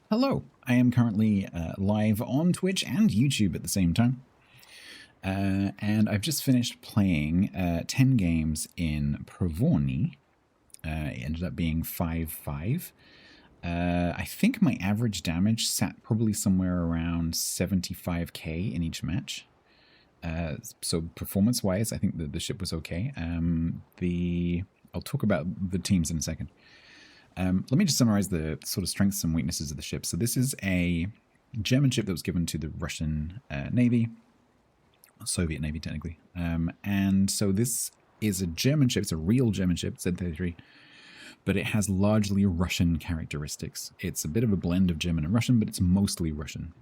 Hello, I am currently live on Twitch and YouTube at the same time. And I've just finished playing 10 games in Provorny. It ended up being 5-5. I think my average damage sat probably somewhere around 75k in each match. So performance-wise, I think that the ship was okay. I'll talk about the teams in a second. Let me just summarize the sort of strengths and weaknesses of the ship. So this is a German ship that was given to the Russian Navy, Soviet Navy technically. And so this is a German ship. It's a real German ship, Z-33, but it has largely Russian characteristics. It's a bit of a blend of German and Russian, but it's mostly Russian.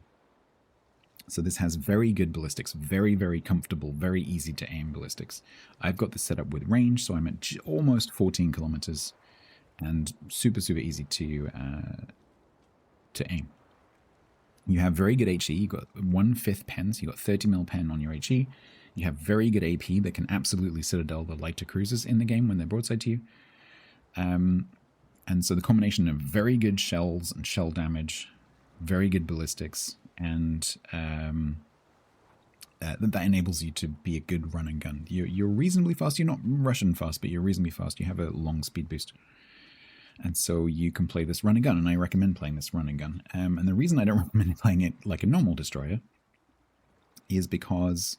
So this has very good ballistics, very, very comfortable, very easy to aim ballistics. I've got this set up with range, so I'm at almost 14 kilometers. And super, super easy to aim. You have very good HE. You've got 1/5 pen, so you've got 30 mil pen on your HE. You have very good AP that can absolutely citadel the lighter cruisers in the game when they're broadside to you. And so the combination of very good shells and shell damage, very good ballistics, and that enables you to be a good run and gun. You're reasonably fast. You're not Russian fast, but you're reasonably fast. You have a long speed boost. And so you can play this run and gun, and I recommend playing this run and gun. And the reason I don't recommend playing it like a normal destroyer is because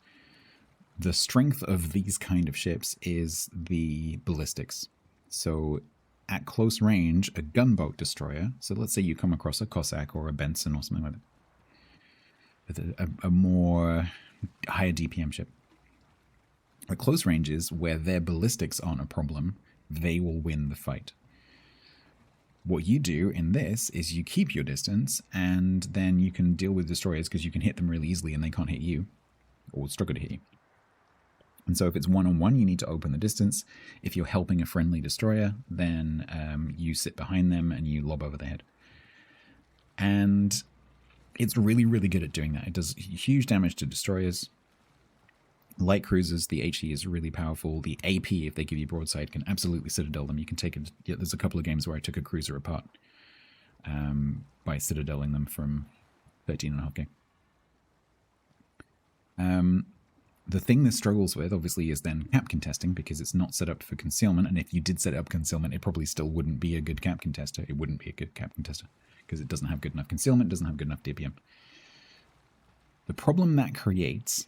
the strength of these kind of ships is the ballistics. So at close range, a gunboat destroyer, so let's say you come across a Cossack or a Benson or something like that, with a more higher DPM ship. At close ranges, where their ballistics aren't a problem, they will win the fight. What you do in this is you keep your distance, and then you can deal with destroyers because you can hit them really easily and they can't hit you, or struggle to hit you. And so if it's one-on-one, you need to open the distance. If you're helping a friendly destroyer, then you sit behind them and you lob over the head. And it's really, really good at doing that. It does huge damage to destroyers. Light cruisers, the HE is really powerful. The AP, if they give you broadside, can absolutely citadel them. You can take it. Yeah, there's a couple of games where I took a cruiser apart by citadeling them from 13.5k. The thing this struggles with, obviously, is then cap contesting, because it's not set up for concealment. And if you did set up concealment, it probably still wouldn't be a good cap contester. It wouldn't be a good cap contester because it doesn't have good enough concealment, doesn't have good enough DPM. The problem that creates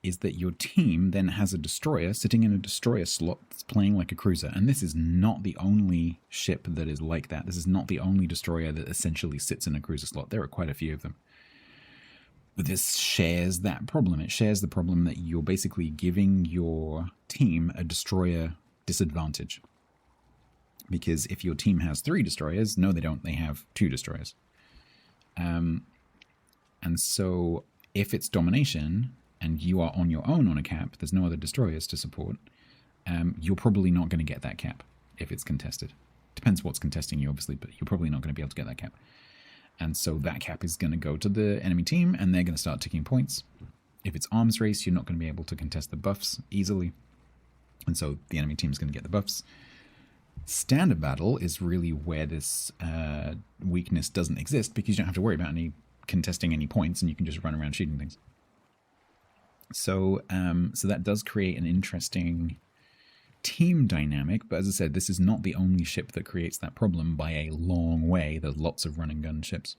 is that your team then has a destroyer sitting in a destroyer slot that's playing like a cruiser. And this is not the only ship that is like that. This is not the only destroyer that essentially sits in a cruiser slot. There are quite a few of them. But this shares that problem. It shares the problem that you're basically giving your team a destroyer disadvantage. Because if your team has 3 destroyers, no they don't, they have 2 destroyers. And so if it's domination, and you are on your own on a cap, there's no other destroyers to support, you're probably not going to get that cap if it's contested. Depends what's contesting you, obviously, but you're probably not going to be able to get that cap. And so that cap is going to go to the enemy team, and they're going to start ticking points. If it's arms race, you're not going to be able to contest the buffs easily. And so the enemy team is going to get the buffs. Standard battle is really where this weakness doesn't exist, because you don't have to worry about contesting any points, and you can just run around shooting things. So that does create an interesting team dynamic, but as I said, this is not the only ship that creates that problem by a long way. There's lots of run and gun ships.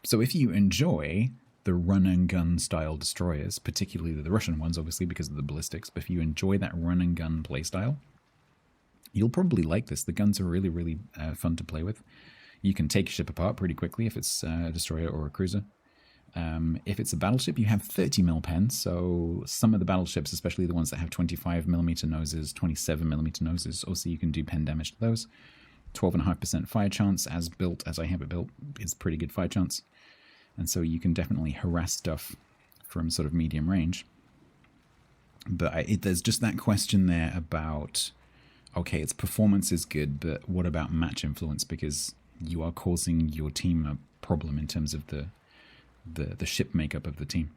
So if you enjoy the run and gun style destroyers, particularly the Russian ones, obviously because of the ballistics, but if you enjoy that run and gun playstyle, you'll probably like this. The guns are really, really fun to play with. You can take a ship apart pretty quickly if it's a destroyer or a cruiser. If it's a battleship, you have 30 mil pen, so some of the battleships, especially the ones that have 25mm noses, 27mm noses, also you can do pen damage to those. 12.5% fire chance, as I have it built, is pretty good fire chance. And so you can definitely harass stuff from sort of medium range. But there's just that question there about, okay, its performance is good, but what about match influence? Because you are causing your team a problem in terms of the ship makeup of the team.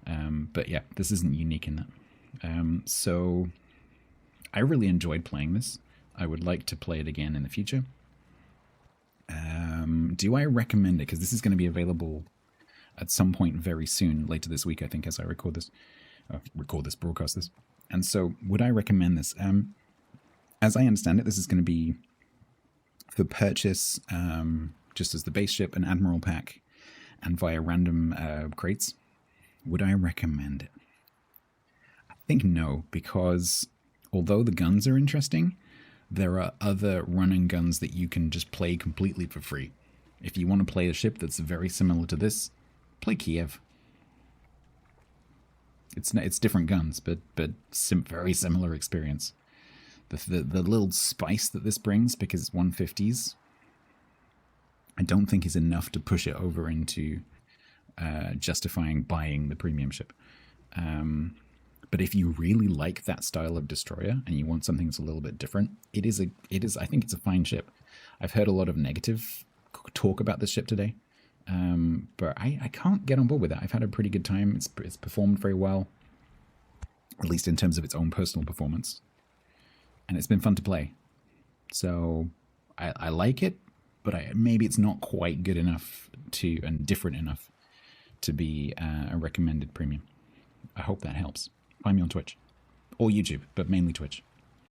But yeah, this isn't unique in that. So I really enjoyed playing this. I would like to play it again in the future. do I recommend it? Because this is going to be available at some point very soon, later this week, I think, as I broadcast this. And so, would I recommend this? As I understand it, this is going to be for purchase just as the base ship, an Admiral pack, and via random crates. Would I recommend it? I think no, because although the guns are interesting, there are other run-and guns that you can just play completely for free. If you want to play a ship that's very similar to this, play Kiev. It's different guns, but very similar experience. The little spice that this brings, because it's 150s, I don't think is enough to push it over into justifying buying the premium ship. But if you really like that style of destroyer and you want something that's a little bit different, it is. I think it's a fine ship. I've heard a lot of negative talk about this ship today, but I can't get on board with that. I've had a pretty good time. It's performed very well, at least in terms of its own personal performance, and it's been fun to play. So I like it, but maybe it's not quite good enough and different enough to be a recommended premium. I hope that helps. Find me on Twitch or YouTube, but mainly Twitch.